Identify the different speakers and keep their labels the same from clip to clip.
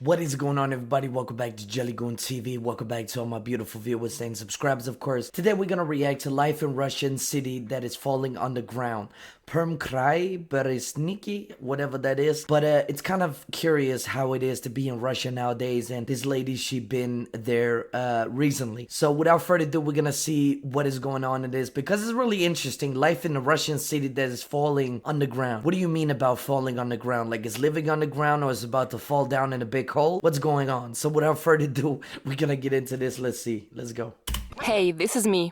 Speaker 1: What is going on, everybody? Welcome back to JellyGoonTV. Welcome back to all my beautiful viewers and subscribers, of course. Today we're gonna react to life in Russian city that is falling underground. Perm Krai, Beresniki, whatever that is. But it's kind of curious how it is to be in Russia nowadays. And this lady, she been there recently. So without further ado, we're gonna see what is going on in this because it's really interesting. Life in a Russian city that is falling underground. What do you mean about falling underground? Like it's living underground or is about to fall down in a big hole? What's going on? So without further ado, we're gonna get into this. Let's see. Let's go.
Speaker 2: Hey, this is me.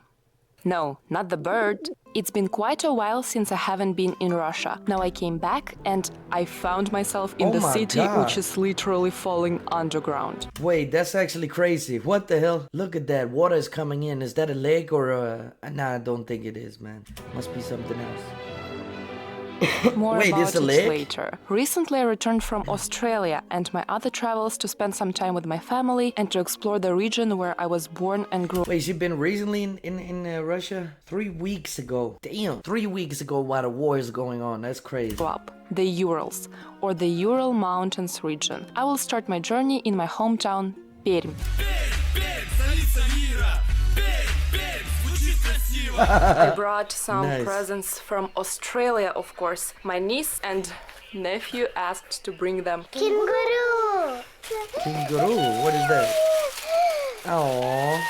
Speaker 2: No, not the bird. It's been quite a while since I haven't been in Russia. Now I came back and I found myself in the city, which is literally falling underground.
Speaker 1: Wait, that's actually crazy. What the hell? Look at that. Water is coming in. Is that a lake or a... Nah, I don't think it is, man. Must be something else.
Speaker 2: More
Speaker 1: Wait,
Speaker 2: about
Speaker 1: it's a
Speaker 2: it
Speaker 1: lake?
Speaker 2: later. Recently I returned from Australia and my other travels to spend some time with my family and to explore the region where I was born and grew up.
Speaker 1: Wait, you've been recently in Russia? 3 weeks ago. Damn, 3 weeks ago while the war is going on. That's crazy.
Speaker 2: The Urals, or the Ural Mountains region. I will start my journey in my hometown, Perm. I brought some presents from Australia, of course. My niece and nephew asked to bring them.
Speaker 1: Kangaroo! Kangaroo? What is that? Aww.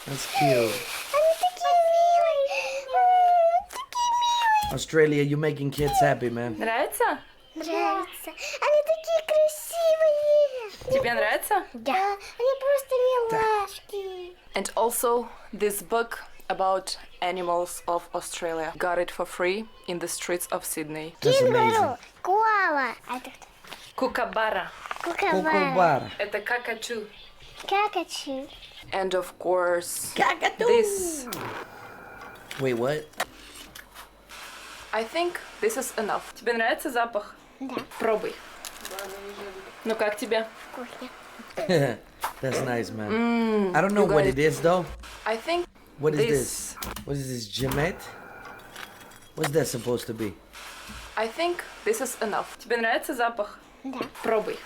Speaker 1: That's cute. Australia, you're making kids happy, man.
Speaker 2: Нравится?
Speaker 3: Нравится. Они такие красивые.
Speaker 2: Тебе нравится?
Speaker 3: Да. Они просто милашки.
Speaker 2: And also this book about animals of Australia. Got it for free in the streets of Sydney.
Speaker 1: That's amazing.
Speaker 3: Кенгуру. Коала. А это кто?
Speaker 2: Кукабара.
Speaker 3: Кукабара.
Speaker 2: Это какачу.
Speaker 3: Какачу.
Speaker 2: And of course,
Speaker 1: Kakadu.
Speaker 2: this.
Speaker 1: Wait, what?
Speaker 2: I think this is enough. Тебе нравится запах?
Speaker 3: Да.
Speaker 2: Пробуй. Ну как тебе?
Speaker 3: Вкусно.
Speaker 1: That's nice, man. I don't know what it is, though.
Speaker 2: I think
Speaker 1: What is this? What is this, Jemet? What's that supposed to be?
Speaker 2: I think this is enough. Тебе нравится запах?
Speaker 3: Да.
Speaker 2: Пробуй.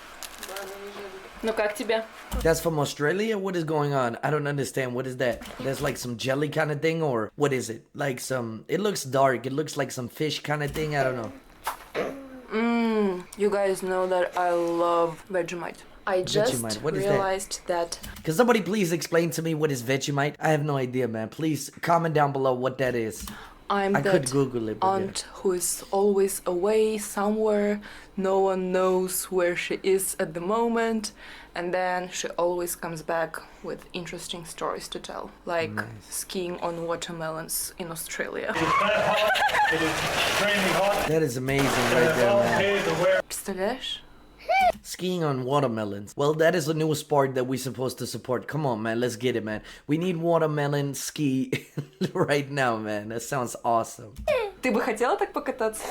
Speaker 2: Ну как тебе?
Speaker 1: That's from Australia? What is going on? I don't understand. What is that? That's like some jelly kind of thing, or what is it? Like some... It looks dark. It looks like some fish kind of thing. I don't know.
Speaker 2: You guys know that I love Vegemite. I just
Speaker 1: What is
Speaker 2: realized that?
Speaker 1: Can somebody please explain to me what is Vegemite? I have no idea, man. Please comment down below what that is.
Speaker 2: I'm
Speaker 1: I
Speaker 2: that
Speaker 1: could Google it, but
Speaker 2: aunt who is always away somewhere. No one knows where she is at the moment. And then she always comes back with interesting stories to tell. Like skiing on watermelons in Australia.
Speaker 4: It is extremely hot.
Speaker 1: That is amazing right there, man.
Speaker 2: Представляешь?
Speaker 1: Skiing on watermelons. Well, that is a new sport that we're supposed to support. Come on, man. Let's get it, man. We need watermelon ski right now, man. That sounds awesome.
Speaker 2: Ты бы хотела так покататься?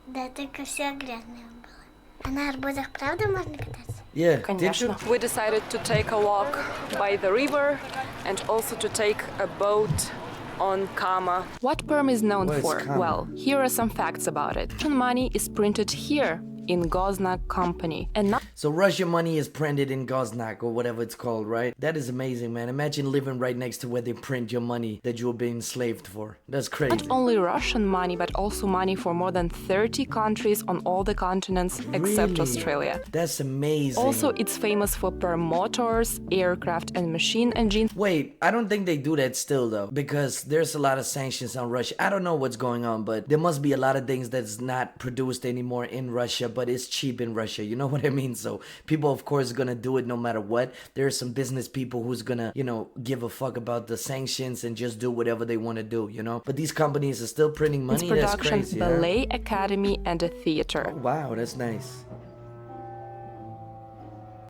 Speaker 3: Да, только все грязное было. А на арбузах правда можно кататься?
Speaker 1: Yeah,
Speaker 2: Конечно. We decided to take a walk by the river and also to take a boat on Kama. What Perm is known
Speaker 1: What is
Speaker 2: for?
Speaker 1: Kama?
Speaker 2: Well, here are some facts about it. Russian money is printed here in Goznak Company and not
Speaker 1: So Russian money is printed in Goznak or whatever it's called, right? That is amazing, man. Imagine living right next to where they print your money that you were being enslaved for. That's crazy.
Speaker 2: not only Russian money but also money for more than 30 countries on all the continents except
Speaker 1: Really?
Speaker 2: Australia.
Speaker 1: That's amazing.
Speaker 2: Also, it's famous for Perm motors, aircraft and machine engines.
Speaker 1: Wait, I don't think they do that still though, because there's a lot of sanctions on Russia. I don't know what's going on, but there must be a lot of things that's not produced anymore in Russia, but it's cheap in Russia. You know what I mean? So people, of course, are gonna do it no matter what. There are some business people who's gonna, you know, give a fuck about the sanctions and just do whatever they want to do, you know? But these companies are still printing money.
Speaker 2: It's
Speaker 1: That's
Speaker 2: production,
Speaker 1: crazy. Huh?
Speaker 2: ballet academy and a theater.
Speaker 1: Oh, wow, that's nice.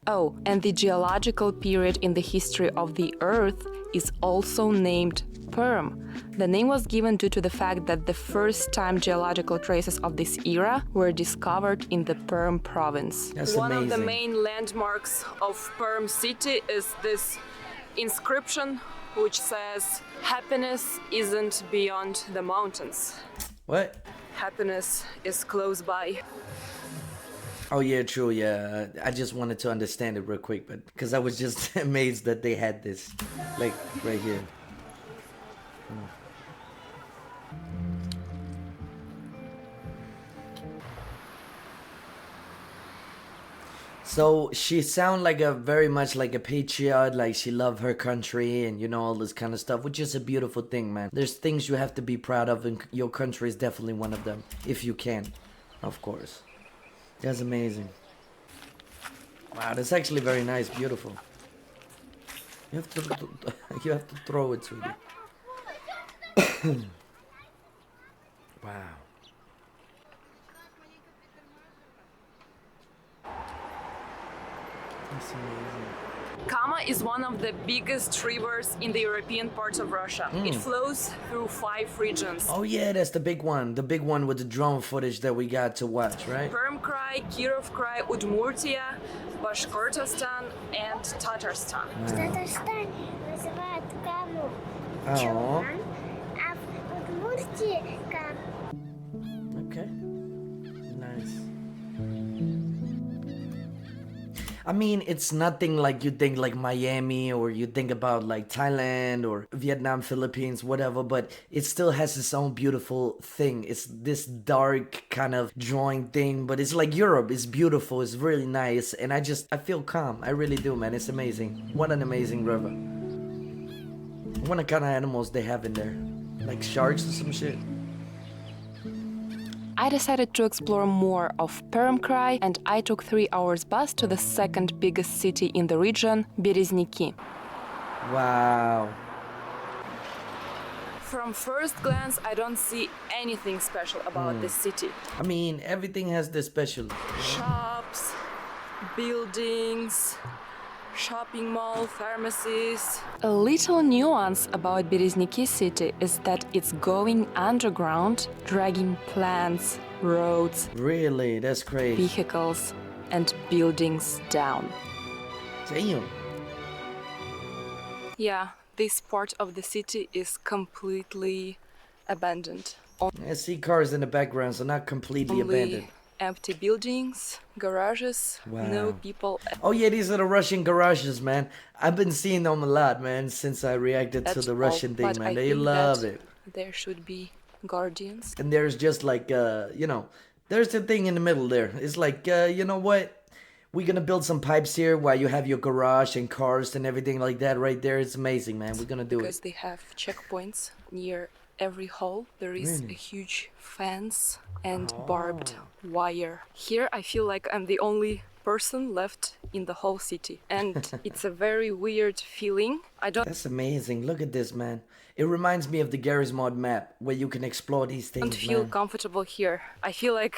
Speaker 2: Oh, and the geological period in the history of the Earth is also named Perm. The name was given due to the fact that the first time geological traces of this era were discovered in the Perm province.
Speaker 1: That's
Speaker 2: One of the
Speaker 1: amazing.
Speaker 2: main landmarks of Perm city is this inscription which says, "Happiness isn't beyond the mountains.
Speaker 1: What?
Speaker 2: Happiness is close by."
Speaker 1: Oh yeah, true. Yeah, I just wanted to understand it real quick, but because I was just amazed that they had this, like right here. So she sound like a very much like a patriot, like she love her country and you know all this kind of stuff, which is a beautiful thing, man. There's things you have to be proud of, and your country is definitely one of them, if you can, of course. That's amazing. Wow, that's actually very nice, beautiful. You have to you have to throw it, sweetie. Wow. That's amazing.
Speaker 2: Kama is one of the biggest rivers in the European part of Russia. It flows through 5 regions.
Speaker 1: Oh yeah, that's the big one with the drone footage that we got to watch, right?
Speaker 2: Perm Krai, Kirov Krai, Udmurtia, Bashkortostan, and Tatarstan.
Speaker 3: В Татарстане называют Каму
Speaker 1: Oh,
Speaker 3: Чулан, а в Удмуртии Кам.
Speaker 1: okay. Nice. I mean, it's nothing like you think like Miami or you think about like Thailand or Vietnam, Philippines, whatever, but it still has its own beautiful thing. It's this dark kind of drawing thing, but it's like Europe. It's beautiful. It's really nice. And I feel calm. I really do, man. It's amazing. What an amazing river. I wonder what kind of animals they have in there. Like sharks or some shit.
Speaker 2: I decided to explore more of Perm Krai, and I took 3 hours bus to the second biggest city in the region, Berezniki.
Speaker 1: Wow.
Speaker 2: From first glance, I don't see anything special about this city.
Speaker 1: I mean, everything has this special.
Speaker 2: Shops, buildings, shopping mall, pharmacies. A little nuance about Berezniki city is that it's going underground, dragging plants, roads,
Speaker 1: Really? That's crazy.
Speaker 2: vehicles, and buildings down.
Speaker 1: Damn.
Speaker 2: Yeah, this part of the city is completely abandoned.
Speaker 1: I see cars in the background, so not completely abandoned.
Speaker 2: Only empty buildings, garages, no
Speaker 1: Wow.
Speaker 2: people
Speaker 1: Oh yeah, these are the Russian garages, man. I've been seeing them a lot, man, since I reacted to
Speaker 2: at
Speaker 1: the
Speaker 2: all.
Speaker 1: Russian thing,
Speaker 2: But
Speaker 1: man.
Speaker 2: I
Speaker 1: They
Speaker 2: think
Speaker 1: love
Speaker 2: that
Speaker 1: it.
Speaker 2: there should be guardians.
Speaker 1: And there's just like, you know, there's the thing in the middle there. It's like, you know what? We're gonna build some pipes here while you have your garage and cars and everything like that right there. It's amazing, man. We're gonna do
Speaker 2: Because
Speaker 1: it.
Speaker 2: they have checkpoints near every hall. There is
Speaker 1: Really?
Speaker 2: a huge fence and barbed wire. Here I feel like I'm the only person left in the whole city, and it's a very weird feeling. I don't
Speaker 1: That's amazing. Look at this, man. It reminds me of the Garry's Mod map where you can explore these things,
Speaker 2: feel
Speaker 1: man.
Speaker 2: comfortable here. I feel like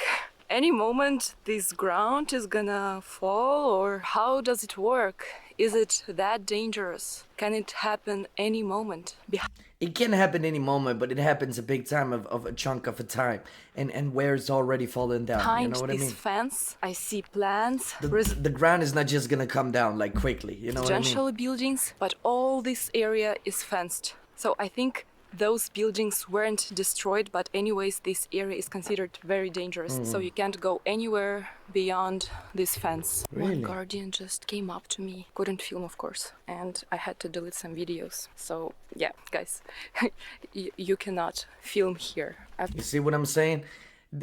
Speaker 2: any moment this ground is gonna fall, or how does it work? Is it that dangerous? Can it happen any moment?
Speaker 1: It can happen any moment, but it happens a big time of a chunk of a time, and where it's already fallen down. You
Speaker 2: Behind
Speaker 1: know what I
Speaker 2: this
Speaker 1: mean?
Speaker 2: fence, I see plants,
Speaker 1: The ground is not just gonna come down like quickly. You know what I mean?
Speaker 2: residential buildings, but all this area is fenced. So I think those buildings weren't destroyed, but anyways, this area is considered very dangerous. So you can't go anywhere beyond this fence.
Speaker 1: Really?
Speaker 2: One guardian just came up to me. Couldn't film, of course, and I had to delete some videos. So yeah, guys, you cannot film here.
Speaker 1: You see what I'm saying?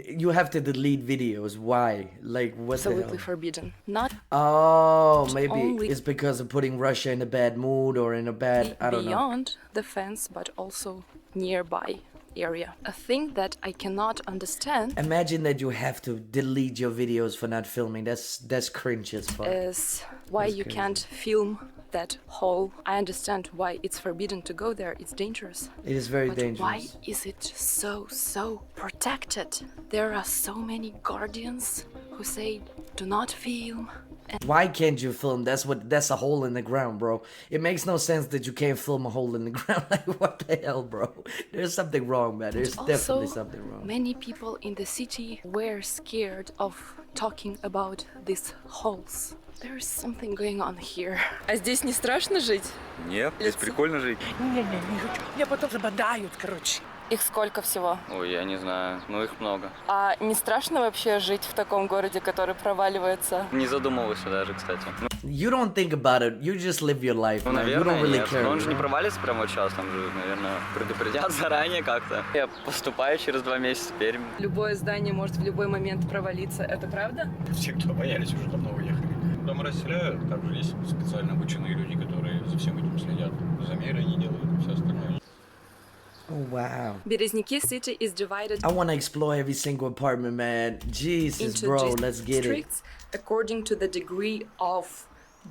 Speaker 1: You have to delete videos. Why? Like what the
Speaker 2: Absolutely
Speaker 1: hell?
Speaker 2: forbidden. Not
Speaker 1: Oh, maybe
Speaker 2: only-
Speaker 1: it's because of putting Russia in a bad mood or in a bad, I don't know.
Speaker 2: beyond the fence, but also nearby area. A thing that I cannot understand
Speaker 1: Imagine that you have to delete your videos for not filming. That's cringe as fuck.
Speaker 2: is why you can't film that hole. I understand why it's forbidden to go there. It's dangerous.
Speaker 1: It is very
Speaker 2: But
Speaker 1: dangerous.
Speaker 2: why is it so protected? There are so many guardians who say, do not film.
Speaker 1: Why can't you film? That's a hole in the ground, bro. It makes no sense that you can't film a hole in the ground. Like what the hell, bro? There's something wrong, man. There's definitely
Speaker 2: Also,
Speaker 1: something wrong.
Speaker 2: many people in the city were scared of talking about these holes. There's something going on here. А здесь не страшно жить?
Speaker 5: Нет, здесь прикольно жить.
Speaker 6: Не-не, не хочу. Меня потом забодают, короче.
Speaker 2: Их сколько всего?
Speaker 5: Ой, я не знаю, но их много.
Speaker 2: А не страшно вообще жить в таком городе, который проваливается?
Speaker 5: Не задумывался даже, кстати.
Speaker 1: You don't think about it. You just live your life,
Speaker 5: Ну,
Speaker 1: man. You
Speaker 5: наверное,
Speaker 1: don't really
Speaker 5: нет.
Speaker 1: care.
Speaker 5: Но он же
Speaker 1: you
Speaker 5: не
Speaker 1: know?
Speaker 5: провалится прямо вот сейчас, там же, наверное, предупредят заранее как-то. Я поступаю через 2 месяца в Пермь.
Speaker 2: Любое здание может в любой момент провалиться, это правда?
Speaker 4: Все, кто боялись, уже давно уехали. Дом расселяют, также есть специально обученные люди, которые за всем этим следят. Замеры они делают и все остальное.
Speaker 1: Oh, wow.
Speaker 2: Березники City is divided
Speaker 1: I want to explore every single apartment, man. Jesus,
Speaker 2: into
Speaker 1: bro, let's get it.
Speaker 2: districts according to the degree of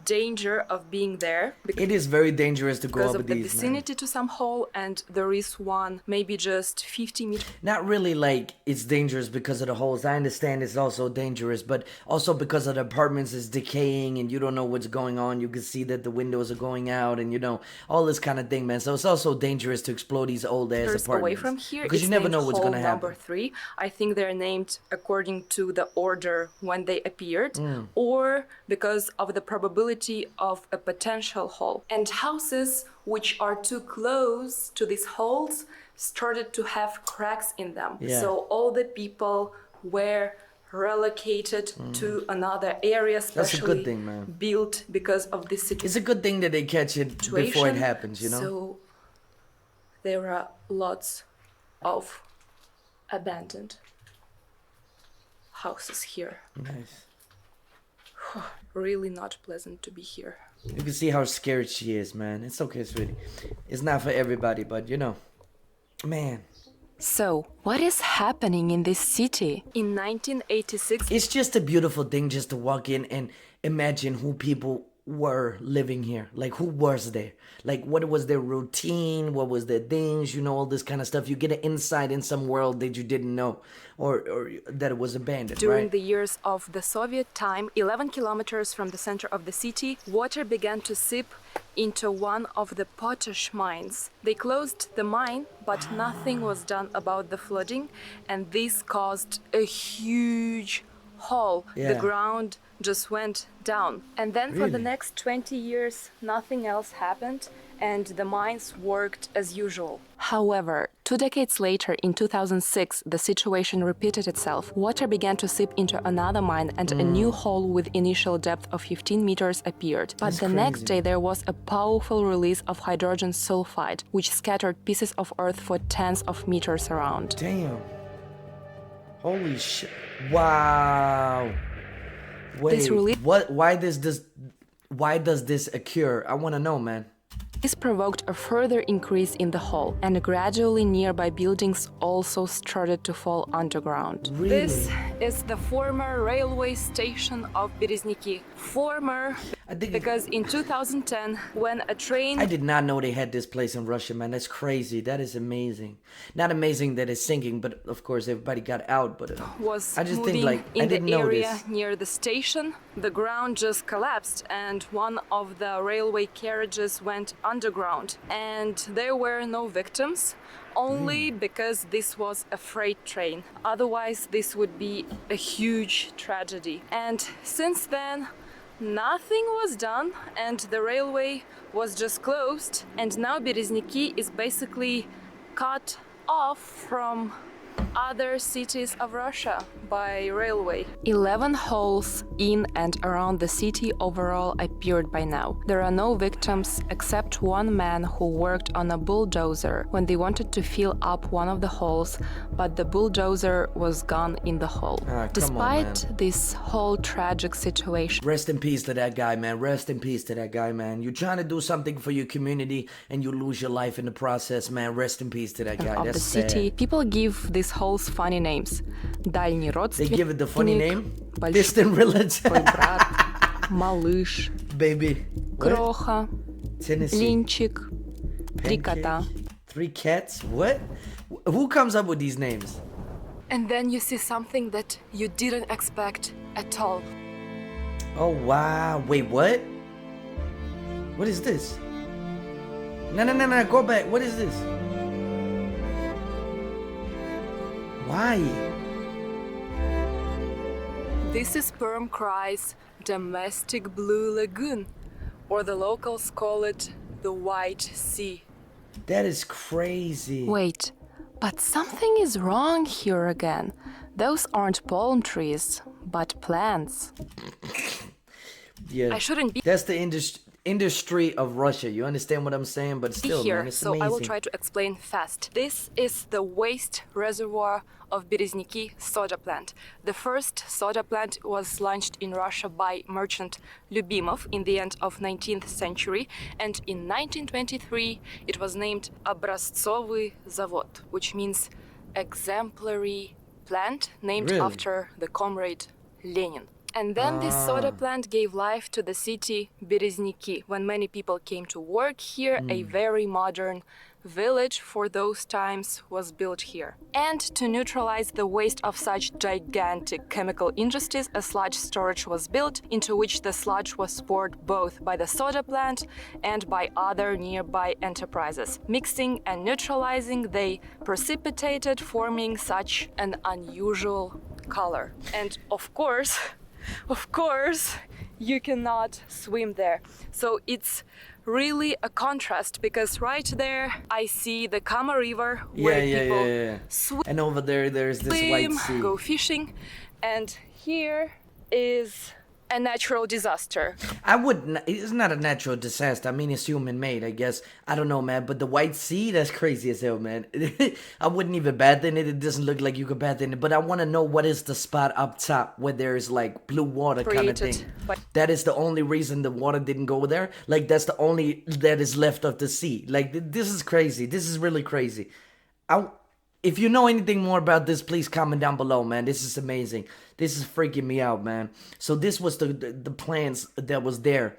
Speaker 2: danger of being there.
Speaker 1: It is very dangerous to go
Speaker 2: Because
Speaker 1: up
Speaker 2: of the
Speaker 1: these, man.
Speaker 2: vicinity to some hole, and there is one maybe just 50 meters.
Speaker 1: Not really like it's dangerous because of the holes. I understand it's also dangerous, but also because of the apartments is decaying and you don't know what's going on. You can see that the windows are going out and you know all this kind of thing, man. So it's also dangerous to explore these old ass apartments
Speaker 2: Away from here,
Speaker 1: because you
Speaker 2: it's
Speaker 1: never
Speaker 2: named
Speaker 1: know what's
Speaker 2: hole
Speaker 1: gonna
Speaker 2: number
Speaker 1: happen.
Speaker 2: 3. I think they're named according to the order when they appeared, or because of the probability of a potential hole. And houses which are too close to these holes started to have cracks in them.
Speaker 1: Yeah.
Speaker 2: So all the people were relocated to another area,
Speaker 1: That's a
Speaker 2: especially
Speaker 1: good thing, man.
Speaker 2: built because of this situation.
Speaker 1: It's a good thing that they catch it before it happens, you know?
Speaker 2: So there are lots of abandoned houses here.
Speaker 1: Nice.
Speaker 2: Really not pleasant to be here.
Speaker 1: You can see how scared she is, man. It's okay, sweetie. It's not for everybody, but you know, man.
Speaker 2: So, what is happening in this city? In 1986,
Speaker 1: It's just a beautiful thing just to walk in and imagine who people were living here. Like, who was there? Like, what was their routine? What was their things? You know, all this kind of stuff. You get an insight in some world that you didn't know or that it was abandoned,
Speaker 2: during
Speaker 1: right?
Speaker 2: the years of the Soviet time, 11 kilometers from the center of the city, water began to seep into one of the potash mines. They closed the mine, but nothing was done about the flooding, and this caused a huge hole. The
Speaker 1: Yeah.
Speaker 2: ground just went down. And then for the
Speaker 1: Really?
Speaker 2: next 20 years, nothing else happened, and the mines worked as usual. However, 2 decades later, in 2006, the situation repeated itself. Water began to seep into another mine, and a new hole with initial depth of 15 meters appeared. But
Speaker 1: That's
Speaker 2: the next
Speaker 1: crazy.
Speaker 2: day, there was a powerful release of hydrogen sulfide, which scattered pieces of earth for tens of meters around.
Speaker 1: Damn. Holy shit. Wow. Wait,
Speaker 2: really-
Speaker 1: what? Why does this occur? I want to know, man.
Speaker 2: This provoked a further increase in the hole, and gradually nearby buildings also started to fall underground.
Speaker 1: Really?
Speaker 2: This is the former railway station of Berezniki. Former,
Speaker 1: I think
Speaker 2: because in 2010, when a train
Speaker 1: I did not know they had this place in Russia, man. That's crazy. That is amazing. Not amazing that it's sinking, but of course everybody got out. But
Speaker 2: was
Speaker 1: I just
Speaker 2: moving
Speaker 1: think like
Speaker 2: in
Speaker 1: I didn't
Speaker 2: the
Speaker 1: know
Speaker 2: area
Speaker 1: this.
Speaker 2: near the station, the ground just collapsed and one of the railway carriages went underground. And there were no victims, only because this was a freight train. Otherwise, this would be a huge tragedy. And since then, nothing was done and the railway was just closed. And now Berezniki is basically cut off from other cities of Russia by railway. 11 holes in and around the city overall appeared by now. There are no victims except one man who worked on a bulldozer when they wanted to fill up one of the holes, but the bulldozer was gone in the hole.
Speaker 1: Ah, come on,
Speaker 2: Despite
Speaker 1: man.
Speaker 2: this whole tragic situation,
Speaker 1: Rest in peace to that guy, man. Rest in peace to that guy, man. You're trying to do something for your community and you lose your life in the process, man. Rest in peace to that guy.
Speaker 2: of
Speaker 1: That's
Speaker 2: the city,
Speaker 1: sad.
Speaker 2: people give these holes funny names. Дальний
Speaker 1: They
Speaker 2: родственник,
Speaker 1: give it the funny name?
Speaker 2: большой
Speaker 1: Distant relative.
Speaker 2: брат, малыш,
Speaker 1: Baby. What?
Speaker 2: кроха,
Speaker 1: Tennessee.
Speaker 2: линчик, три кота.
Speaker 1: Pancake? 3 cats? What? Who comes up with these names?
Speaker 2: And then you see something that you didn't expect at all.
Speaker 1: Oh, wow. Wait, what? What is this? No, go back. What is this? Why?
Speaker 2: This is Perm Cry's domestic blue lagoon, or the locals call it the White Sea.
Speaker 1: That is crazy.
Speaker 2: Wait, But something is wrong here again. Those aren't palm trees, but plants.
Speaker 1: Yeah,
Speaker 2: I shouldn't be
Speaker 1: that's the industry of Russia. You understand what I'm saying? But still,
Speaker 2: here,
Speaker 1: man, it's
Speaker 2: so
Speaker 1: amazing.
Speaker 2: I will try to explain fast. This is the waste reservoir of Berezniki soda plant. The first soda plant was launched in Russia by merchant Lyubimov in the end of 19th century, and in 1923 it was named Образцовый завод, which means exemplary plant, named
Speaker 1: Really?
Speaker 2: after the comrade Lenin. And then this soda plant gave life to the city Berezniki. When many people came to work here, a very modern village for those times was built here. And to neutralize the waste of such gigantic chemical industries, a sludge storage was built, into which the sludge was poured both by the soda plant and by other nearby enterprises. Mixing and neutralizing, they precipitated, forming such an unusual color. And of course, you cannot swim there. So it's really a contrast, because right there I see the Kama River where people swim,
Speaker 1: And over there's this white sea.
Speaker 2: go fishing, and here is a natural disaster.
Speaker 1: I wouldn't. It's not a natural disaster. I mean, it's human-made, I guess. I don't know, man. But the White Sea, that's crazy as hell, man. I wouldn't even bath in it. It doesn't look like you could bath in it. But I want to know what is the spot up top where there's like blue water kind of thing. That is the only reason the water didn't go there. Like that's the only that is left of the sea. Like this is crazy. This is really crazy. If you know anything more about this, please comment down below, man. This is amazing. This is freaking me out, man. So this was the plans that was there.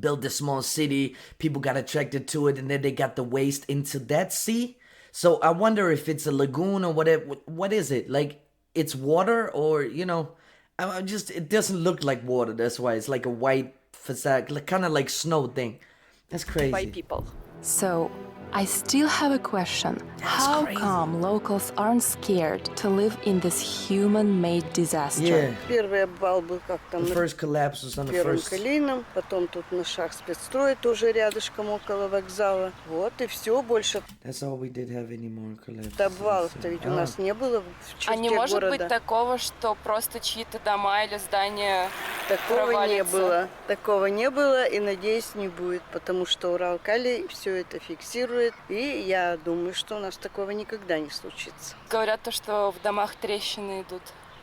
Speaker 1: Built a small city, people got attracted to it, and then they got the waste into that sea. So I wonder if it's a lagoon or whatever. What is it? Like it's water, or you know, it doesn't look like water. That's why it's like a white facade, kind of like snow thing. That's crazy.
Speaker 2: By people. So I still have a question. How come locals aren't scared to live in this human-made disaster?
Speaker 1: Yeah.
Speaker 6: Первый обвал был как там
Speaker 1: The
Speaker 6: на
Speaker 1: first collapse was on the
Speaker 6: первом
Speaker 1: first.
Speaker 6: Калийном, потом тут на шах спецстрой тоже рядышком около вокзала. Вот и все, больше
Speaker 1: That's all we did have any more collapses.
Speaker 6: обвалов-то ведь у нас не было в черте
Speaker 2: А не может
Speaker 6: города.
Speaker 2: быть такого, что просто чьи-то дома или здания
Speaker 6: Такого не
Speaker 2: провалятся?
Speaker 6: было. Такого не было и, надеюсь, не будет, потому что Уралкалий все это фиксирует. И я думаю, что у нас такого никогда не случится.
Speaker 2: Говорят то, что в домах трещины идут.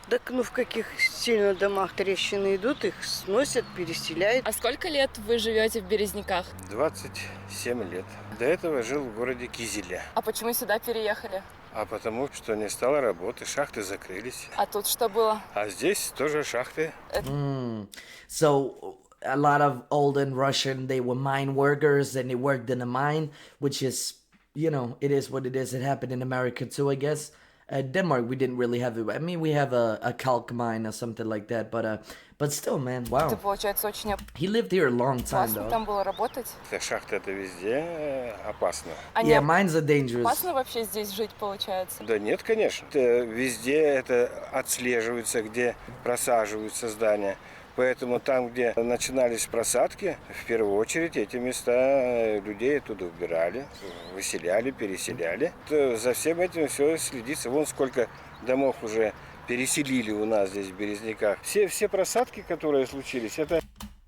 Speaker 6: Так ну в каких сильно домах трещины идут, их сносят, переселяют.
Speaker 2: А сколько лет вы живете в Березниках?
Speaker 7: 27 лет. До этого жил в городе Кизиля.
Speaker 2: А почему сюда переехали?
Speaker 7: А потому что не стало работы, шахты закрылись.
Speaker 2: А тут что было?
Speaker 7: А здесь тоже шахты.
Speaker 1: So a lot of olden Russian, they were mine workers and they worked in a mine, which is, you know, it is what it is. It happened in America too, I guess. Denmark, we didn't really have it. I mean, we have a calc mine or something like that, but still, man, wow.
Speaker 2: Это получается очень
Speaker 1: He lived here a long time,
Speaker 2: опасно
Speaker 1: though.
Speaker 2: там было работать.
Speaker 7: Шахты это везде опасно.
Speaker 2: А
Speaker 1: Yeah,
Speaker 2: не
Speaker 1: mines are dangerous.
Speaker 2: опасно вообще здесь жить получается?
Speaker 7: Да нет, конечно. Везде это отслеживается, где просаживаются здания. Поэтому там, где начинались просадки, в первую очередь эти места людей оттуда убирали, выселяли, переселяли. За всем этим все следится. Вон сколько домов уже переселили у нас здесь в Березниках. Все просадки, которые случились, это...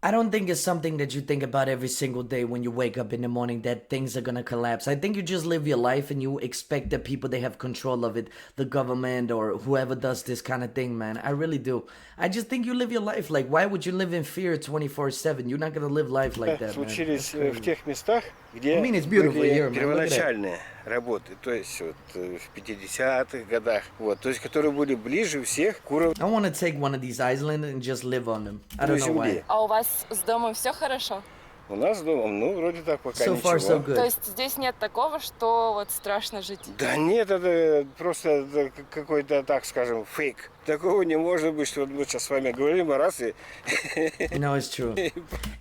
Speaker 1: I don't think it's something that you think about every single day when you wake up in the morning that things are gonna collapse. I think you just live your life and you expect that people, they have control of it, the government or whoever does this kind of thing, man. I really do. I just think you live your life. Like, why would you live in fear 24/7? You're not gonna live life like that, man.
Speaker 7: Случились в тех местах, где
Speaker 1: I mean, it's beautiful
Speaker 7: были
Speaker 1: here, man. Look at that.
Speaker 7: первоначальные работы, то есть вот в 50-х годах, вот, то есть которые были ближе всех к уровню
Speaker 1: I want to take one of these islands and just live on them. I don't know why.
Speaker 7: земли.
Speaker 2: А у вас с домом все хорошо?
Speaker 7: У нас дома, ну, вроде так пока
Speaker 1: So
Speaker 7: ничего.
Speaker 1: far, so
Speaker 2: То
Speaker 1: good.
Speaker 2: есть здесь нет такого, что вот страшно жить?
Speaker 7: Да нет, это просто какой-то, так скажем, фейк. Такого не может быть, что вот мы сейчас с вами говорим, а раз и...
Speaker 1: No, it's true.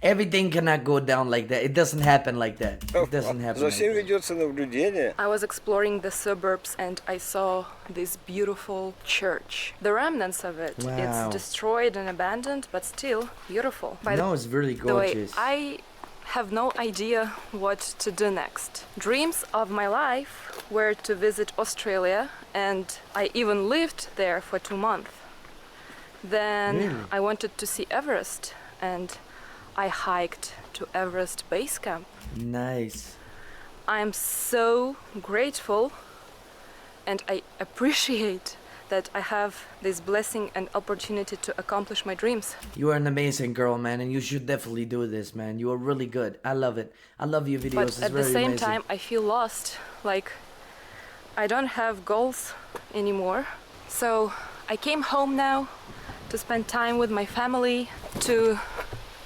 Speaker 1: Everything cannot go down like that. It doesn't happen like that. It doesn't happen
Speaker 7: За
Speaker 1: like
Speaker 7: всем
Speaker 1: that.
Speaker 7: ведется наблюдение.
Speaker 2: I was exploring the suburbs and I saw this beautiful church. The remnants of it.
Speaker 1: Wow.
Speaker 2: It's destroyed and abandoned, but still beautiful. By
Speaker 1: No, it's really
Speaker 2: the way,
Speaker 1: gorgeous.
Speaker 2: I have no idea what to do next. Dreams of my life were to visit Australia, and I even lived there for 2 months. Then
Speaker 1: Really?
Speaker 2: I wanted to see Everest, and I hiked to Everest Base Camp.
Speaker 1: Nice.
Speaker 2: I'm so grateful and I appreciate that I have this blessing and opportunity to accomplish my dreams.
Speaker 1: You are an amazing girl, man, and you should definitely do this, man. You are really good. I love it. I love your videos.
Speaker 2: But
Speaker 1: It's
Speaker 2: at the
Speaker 1: very
Speaker 2: same
Speaker 1: amazing.
Speaker 2: time, I feel lost. Like, I don't have goals anymore. So I came home now to spend time with my family, to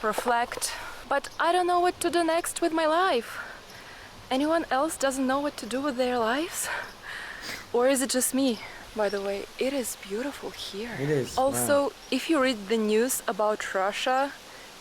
Speaker 2: reflect. But I don't know what to do next with my life. Anyone else doesn't know what to do with their lives? Or is it just me? By the way, it is beautiful here.
Speaker 1: It is,
Speaker 2: Also,
Speaker 1: wow.
Speaker 2: if you read the news about Russia,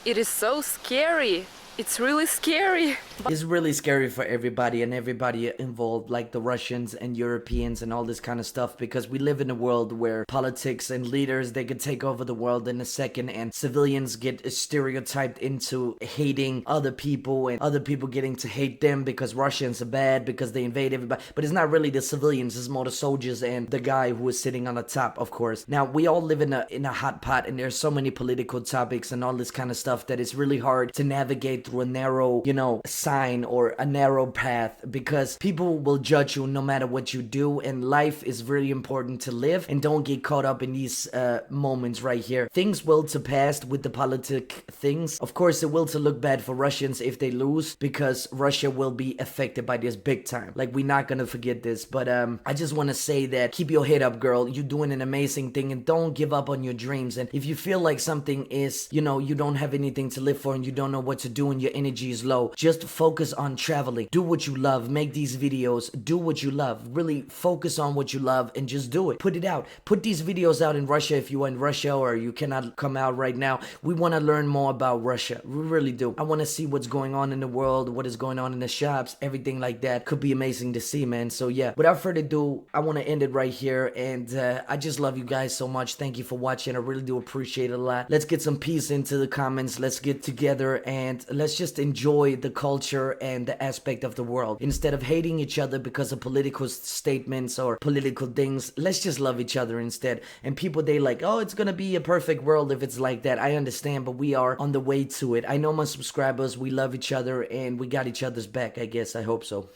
Speaker 2: it is so scary. It's really scary.
Speaker 1: It's really scary for everybody and everybody involved, like the Russians and Europeans and all this kind of stuff, because we live in a world where politics and leaders, they could take over the world in a second, and civilians get stereotyped into hating other people and other people getting to hate them because Russians are bad because they invade everybody. But it's not really the civilians, it's more the soldiers and the guy who is sitting on the top, of course. Now, we all live in a hot pot, and there's so many political topics and all this kind of stuff that it's really hard to navigate through a narrow, sign or a narrow path, because people will judge you no matter what you do, and life is really important to live, and don't get caught up in these moments right here. Things will to pass with the politic things. Of course, it will to look bad for Russians if they lose, because Russia will be affected by this big time. Like, we're not gonna forget this, but I just want to say that keep your head up, girl. You're doing an amazing thing, and don't give up on your dreams. And if you feel like something is, you don't have anything to live for and you don't know what to do and your energy is low, just focus on traveling. Do what you love. Make these videos. Do what you love. Really focus on what you love and just do it. Put it out. Put these videos out in Russia if you are in Russia or you cannot come out right now. We want to learn more about Russia. We really do. I want to see what's going on in the world, what is going on in the shops, everything like that. Could be amazing to see, man. So yeah, without further ado, I want to end it right here, and I just love you guys so much. Thank you for watching. I really do appreciate it a lot. Let's get some peace into the comments. Let's get together and let's just enjoy the culture and the aspect of the world. Instead of hating each other because of political statements or political things, let's just love each other instead. And people, they like, oh, it's gonna be a perfect world if it's like that. I understand, but we are on the way to it. I know my subscribers, we love each other and we got each other's back, I guess. I hope so.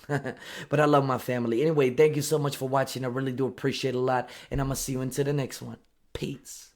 Speaker 1: But I love my family. Anyway, thank you so much for watching. I really do appreciate it a lot, and I'm gonna see you into the next one. Peace.